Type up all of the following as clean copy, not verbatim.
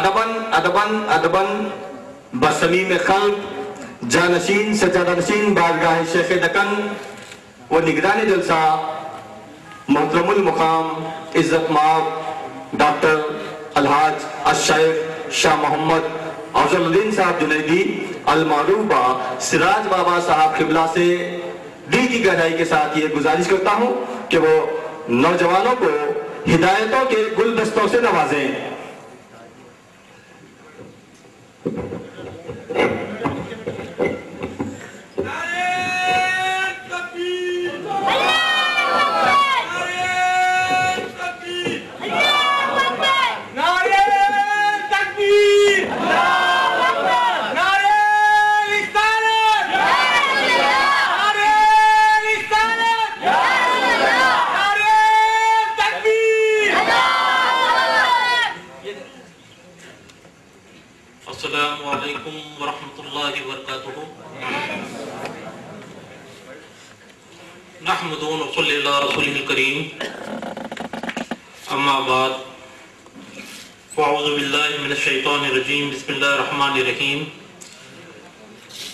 ادبن ادبن ادبن بصمیم قلب جانشین سجادہ نشین بارگاہ شیخ دکن و نگران جلسہ محترم المقام عزت مآب ڈاکٹر الحاج الشیخ شاہ محمد افضل الدین صاحب جنیدی المعروف با سراج بابا صاحب قبلہ سے دل کی گہرائی کے ساتھ یہ گزارش کرتا ہوں کہ وہ نوجوانوں کو ہدایتوں کے گلدستوں سے نوازیں۔ السلام علیکم ورحمۃ اللہ وبرکاتہ۔ نحمد و نصلی علی رسولہ الکریم، اما بعد، فاعوذ باللہ من الشیطان الرجیم، بسم اللہ الرحمن الرحیم۔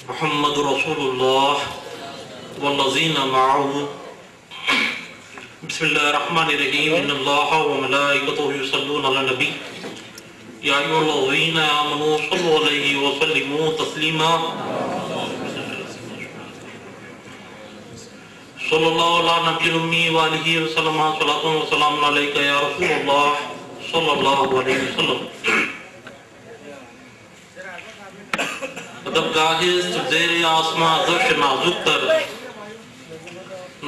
محمد رسول اللہ والذین معہ، بسم اللہ الرحمن الرحیم۔ ان اللہ وملائکتہ یصلون علی النبی یا ایھا الذین آمنوا صلوا علیہ وسلموا تسلیما۔ صلی اللہ علی نبی الامی وآلہ وسلم، صلاۃ و سلام علیک یا رسول اللہ صلی اللہ علیہ وسلم۔ ادبگاہ زیر آسماں گش نازک تر،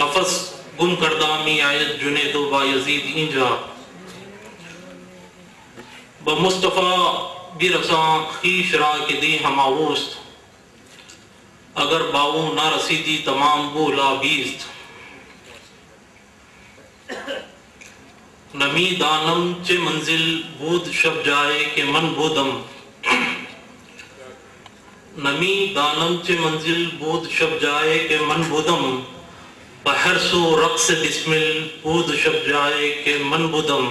نفس گم کردہ می آیت جنید و بایزید اینجا، بمصطفیٰ برساں خیش را کے دی ہماوست، اگر باو نہ رسیدی تمام بولا بیست۔ نمی دانم چے منزل بود شب جائے کہ من بودم، نمی دانم چے منزل بود شب جائے کہ من بودم، بحرس و رقص بسمل بود شب جائے کہ من بودم۔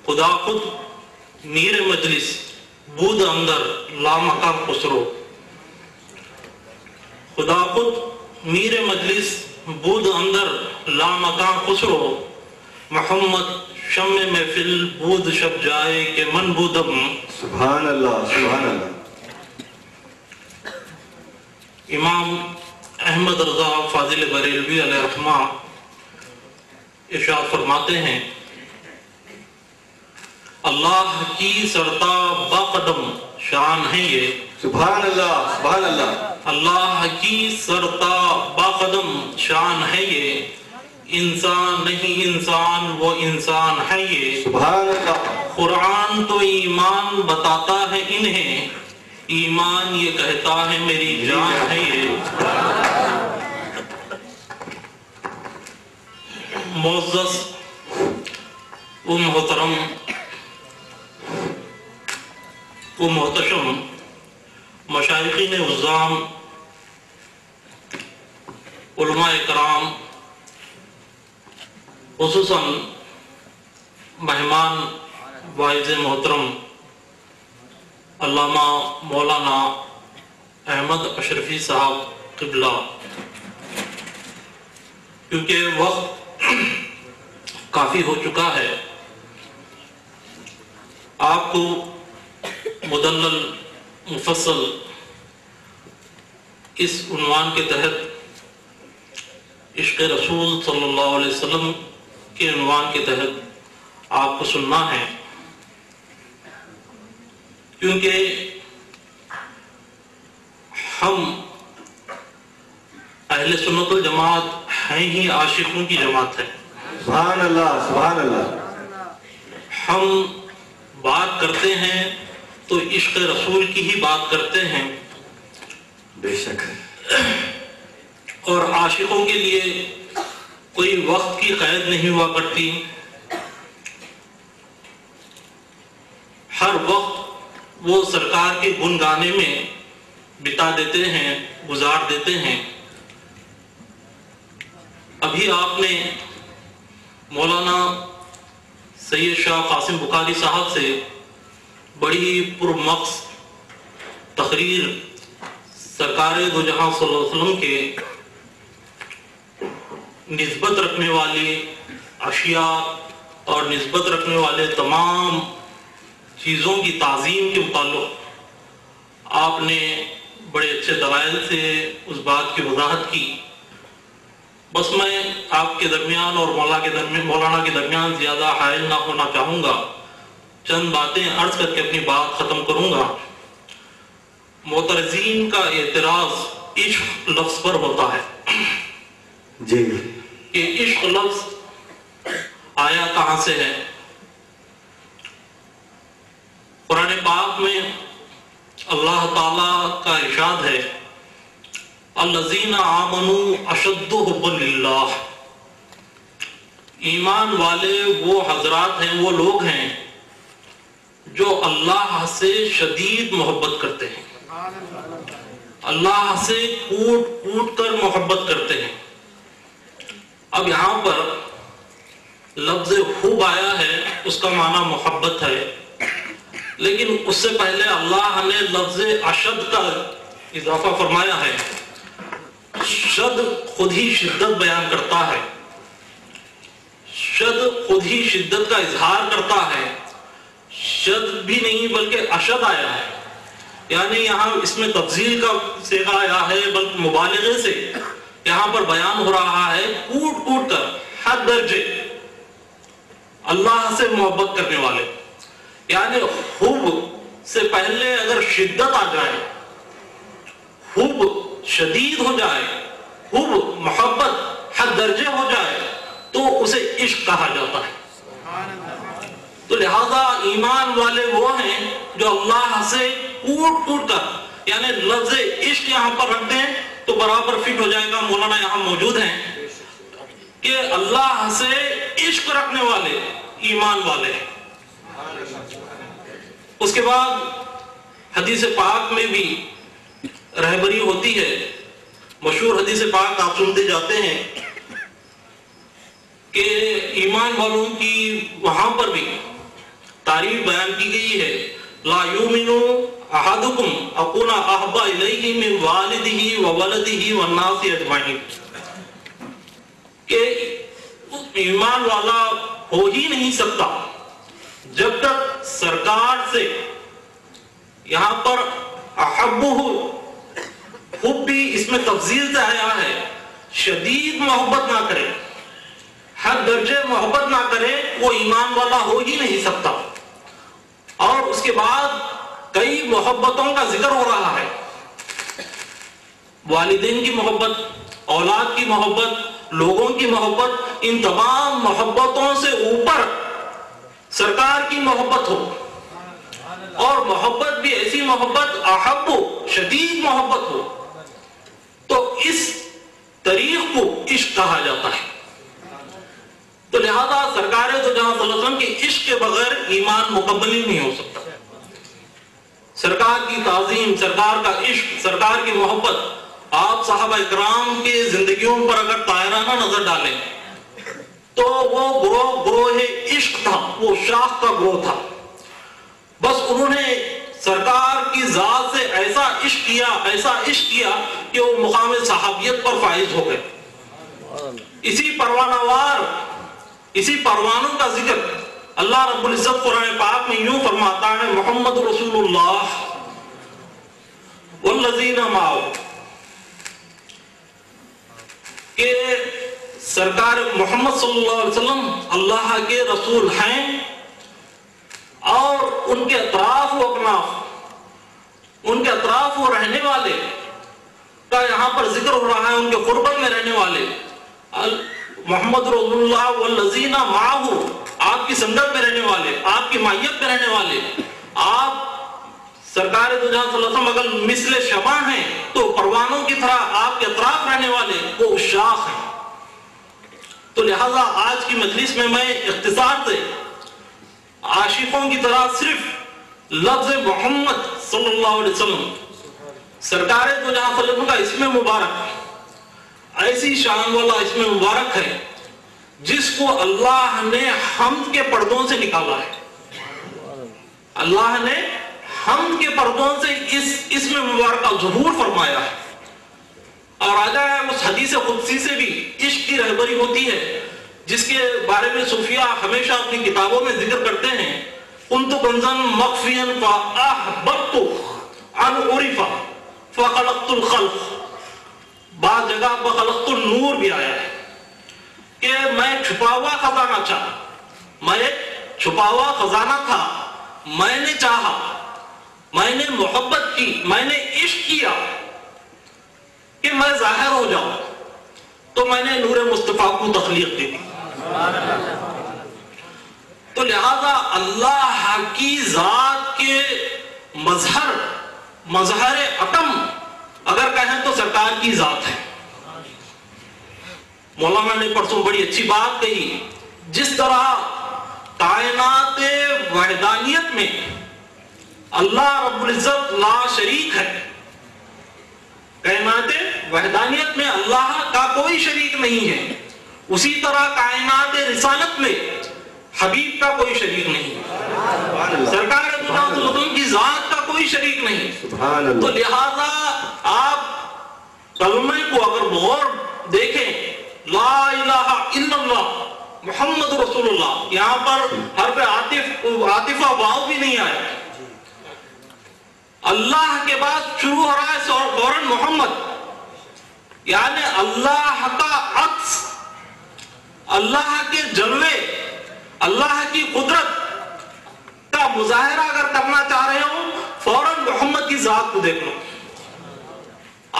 خدا خود میر مجلس بود اندر لامکان خسرو، خدا خود میر مجلس بود اندر لامکان خسرو، محمد شم محفل بود شب جائے کہ من بودم۔ سبحان اللہ سبحان اللہ۔ امام احمد رضا فاضل بریلوی علیہ الرحمہ ارشاد فرماتے ہیں، اللہ کی سرتا با قدم شان ہے یہ، سبحان اللہ سبحان اللہ۔ اللہ کی سرتا با قدم شان ہے یہ، انسان نہیں انسان وہ انسان ہے یہ، سبحان اللہ۔ قرآن تو ایمان بتاتا ہے انہیں، ایمان یہ کہتا ہے میری جان ہے یہ۔ معزز و محترم و محتشم مشائخین عظام، علماء کرام، خصوصاً مہمان واعظ محترم علامہ مولانا احمد اشرفی صاحب قبلہ، کیونکہ وقت کافی ہو چکا ہے، آپ کو مدلل مفصل اس عنوان کے تحت، عشق رسول صلی اللہ علیہ وسلم کے عنوان کے تحت آپ کو سننا ہے، کیونکہ ہم اہل سنت الجماعت ہیں ہی عاشقوں کی جماعت ہے۔ سبحان اللہ سبحان اللہ۔ ہم بات کرتے ہیں تو عشق رسول کی ہی بات کرتے ہیں، بے شک، اور عاشقوں کے لیے کوئی وقت کی قید نہیں ہوا کرتی، ہر وقت وہ سرکار کے گن گانے میں بتا دیتے ہیں، گزار دیتے ہیں۔ ابھی آپ نے مولانا سید شاہ قاسم بخاری صاحب سے بڑی پرمغز تقریر سرکار دو جہاں صلی اللہ علیہ وسلم کے نسبت رکھنے والی اشیاء اور نسبت رکھنے والے تمام چیزوں کی تعظیم کے متعلق آپ نے بڑے اچھے دلائل سے اس بات کی وضاحت کی. بس میں آپ کے درمیان اور مولانا کے درمیان زیادہ حائل نہ ہونا چاہوں گا. چند باتیں عرض کر کے اپنی بات ختم کروں گا. معترضین کا اعتراض عشق لفظ پر ہوتا ہے جی کہ عشق لفظ آیا کہاں سے ہے. قرآن پاک میں اللہ تعالیٰ کا ارشاد ہے الذین آمنوا اشد حبا للہ. ایمان والے وہ حضرات ہیں، وہ لوگ ہیں جو اللہ سے شدید محبت کرتے ہیں، اللہ سے کوٹ کوٹ کر محبت کرتے ہیں. اب یہاں پر لفظ حب آیا ہے، اس کا معنی محبت ہے، لیکن اس سے پہلے اللہ نے لفظ اشد کا اضافہ فرمایا ہے. شد خود ہی شدت بیان کرتا ہے، شد خود ہی شدت کا اظہار کرتا ہے. شد بھی نہیں بلکہ اشد آیا ہے، یعنی یہاں اس میں تفضیل کا صیغہ آیا ہے، بلکہ مبالغے سے یہاں پر بیان ہو رہا ہے کوٹ کوٹ کر حد درجے اللہ سے محبت کرنے والے. یعنی حب سے پہلے اگر شدت آ جائے، حب شدید ہو جائے، حب محبت حد درجے ہو جائے تو اسے عشق کہا جاتا ہے. تو لہذا ایمان والے وہ ہیں جو اللہ سے کوٹ کوٹ کر، یعنی لفظ عشق یہاں پر رکھ دیں تو برابر فٹ ہو جائے گا. مولانا یہاں موجود ہیں کہ اللہ سے عشق رکھنے والے ایمان والے ہیں. اس کے بعد حدیث پاک میں بھی رہبری ہوتی ہے. مشہور حدیث پاک آپ سنتے جاتے ہیں کہ ایمان والوں کی وہاں پر بھی تعریف بیان کی گئی ہے. لا یؤمن احدکم اکون احب الیہ من والدہ وولدہ والناس اجمعین، کہ ایمان والا ہو ہی نہیں سکتا جب تک سرکار سے یہاں پر احبہ حب بھی اس میں تفضیل سے آیا ہے، شدید محبت نہ کرے، حد درجے محبت نہ کرے، وہ ایمان والا ہو ہی نہیں سکتا. اور اس کے بعد کئی محبتوں کا ذکر ہو رہا ہے. والدین کی محبت، اولاد کی محبت، لوگوں کی محبت، ان تمام محبتوں سے اوپر سرکار کی محبت ہو، اور محبت بھی ایسی محبت احب ہو، شدید محبت ہو، تو اس طریق کو عشق کہا جاتا ہے. تو لہذا سرکار دو جہاں صلی اللہ علیہ وسلم کے عشق کے بغیر ایمان مکمل ہی نہیں ہو سکتا. سرکار کی تعظیم، سرکار کا عشق، سرکار کی محبت آپ صحابہ اکرام کے زندگیوں پر اگر طائرانہ نظر ڈالیں تو وہ گروہ عشق تھا، وہ شاخ کا گروہ تھا. بس انہوں نے سرکار کی ذات سے ایسا عشق کیا کہ وہ مقام صحابیت پر فائز ہو گئے. اسی پروانوں کا ذکر اللہ رب العزت قرآن پاک میں یوں فرماتا ہے محمد رسول اللہ والذین معہ، کہ سرکار محمد صلی اللہ علیہ وسلم اللہ کے رسول ہیں، اور ان کے اطراف و اکناف، ان کے اطراف و رہنے والے کا یہاں پر ذکر ہو رہا ہے، ان کے قربت میں رہنے والے. محمد رسول اللہ والذین معہ، آپ کی سنگت میں رہنے والے، آپ کی مائیت میں رہنے والے. آپ سرکار دو جہاں صلی اللہ علیہ وسلم اگر مثل شمع ہیں تو پروانوں کی طرح آپ کے اطراف رہنے والے وہ شاخ ہیں. تو لہذا آج کی مجلس میں اختصار سے عاشقوں کی طرح صرف لفظ محمد صلی اللہ علیہ وسلم سرکار دو جہاں صلی اللہ علیہ وسلم کا اسم مبارک ایسی شان والا اسم مبارک ہے جس کو اللہ نے حمد کے پردوں سے نکالا ہے. اللہ نے حمد کے پردوں سے اس میں مبارکہ ظہور فرمایا ہے. اور آ جائے اس حدیث قدسی سے بھی عشق کی رہبری ہوتی ہے جس کے بارے میں صوفیہ ہمیشہ اپنی کتابوں میں ذکر کرتے ہیں. کنت کنزا مخفیا فاحببت ان عرف فخلقت الخلق. بعض جگہ فخلقت النور بھی آیا ہے کہ میں چھپا ہوا خزانہ تھا, میں ایک چھپا ہوا خزانہ تھا, میں نے چاہا, میں نے محبت کی, میں نے عشق کیا کہ میں ظاہر ہو جاؤں, تو میں نے نور مصطفیٰ کو تخلیق دی. تو لہذا اللہ کی ذات کے مظہر اتم اگر کہیں تو سرکار کی ذات ہے. مولانا نے پرسوں بڑی اچھی بات کہی, جس طرح کائنات وحدانیت میں اللہ رب العزت لا شریک ہے, کائنات وحدانیت میں اللہ کا کوئی شریک نہیں ہے, اسی طرح کائنات رسالت میں حبیب کا کوئی شریک نہیں, سرکار دو جہاں وطن کی ذات کا کوئی شریک نہیں. تو لہذا آپ کلمے کو اگر غور دیکھیں, لا الہ الا اللہ محمد رسول اللہ, یہاں پر حرف عاطفہ واو بھی نہیں آیا. اللہ کے بعد شروع ہو رہا ہے فوراً محمد, یعنی اللہ کا عکس, اللہ کے جلوے, اللہ کی قدرت کا مظاہرہ اگر کرنا چاہ رہے ہو فوراً محمد کی ذات کو دیکھ لو.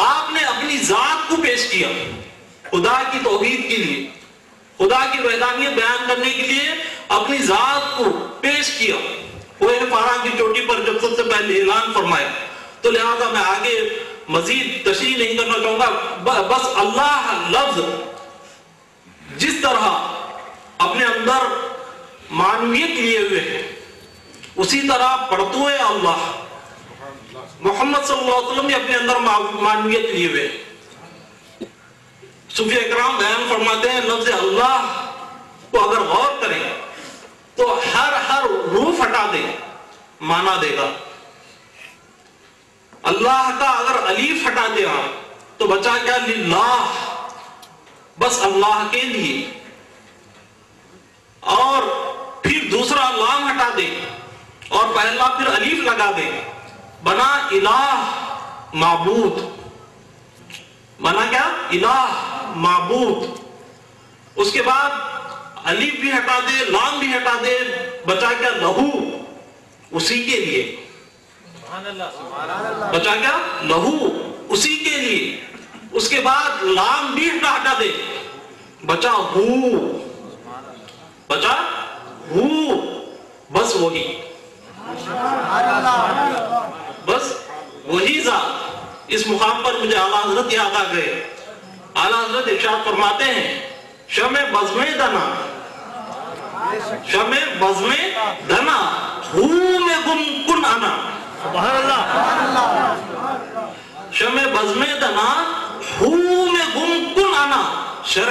آپ نے اپنی ذات کو پیش کیا خدا کی توحید کے لیے, خدا کی وحدانیت بیان کرنے کے لیے اپنی ذات کو پیش کیا کوہ پارا کی چوٹی پر جب سب سے پہلے اعلان فرمایا. تو لہذا میں آگے مزید تشریح نہیں کرنا چاہوں گا, بس اللہ لفظ جس طرح اپنے اندر معنویت لیے ہوئے ہیں, اسی طرح پڑھتو اللہ محمد صلی اللہ علیہ وسلم نے اپنے اندر معنویت لیے ہوئے. صوفیہ اکرام بیان فرماتے ہیں لفظ اللہ کو اگر غور کریں تو ہر روح ہٹا دے مانا دے گا. اللہ کا اگر الف ہٹا دیا تو بچا کیا, للہ, بس اللہ کے لیے. اور پھر دوسرا لام ہٹا دے اور پہلا پھر الف لگا دے, بنا الہ معبود. بنا کیا, الہ معبود. اس کے بعد الف بھی ہٹا دے, لام بھی ہٹا دے, بچا کیا, لہو, اسی کے لیے. بچا کیا, لہو, اسی کے لیے. اس کے بعد لام بھی ہٹا دے, بچا ہو, بچا ہو, بس وہی, بس وہی ذات. اس مقام پر مجھے اعلیٰ حضرت یاد آ گئے. اعلیٰ حضرت ارشاد فرماتے ہیں, شمع بزم دنا, شمع بزم دنا, ہو میں گم کن انا. سبحان اللہ. شمع بزم دنا, ہو میں گم کن انا. شرح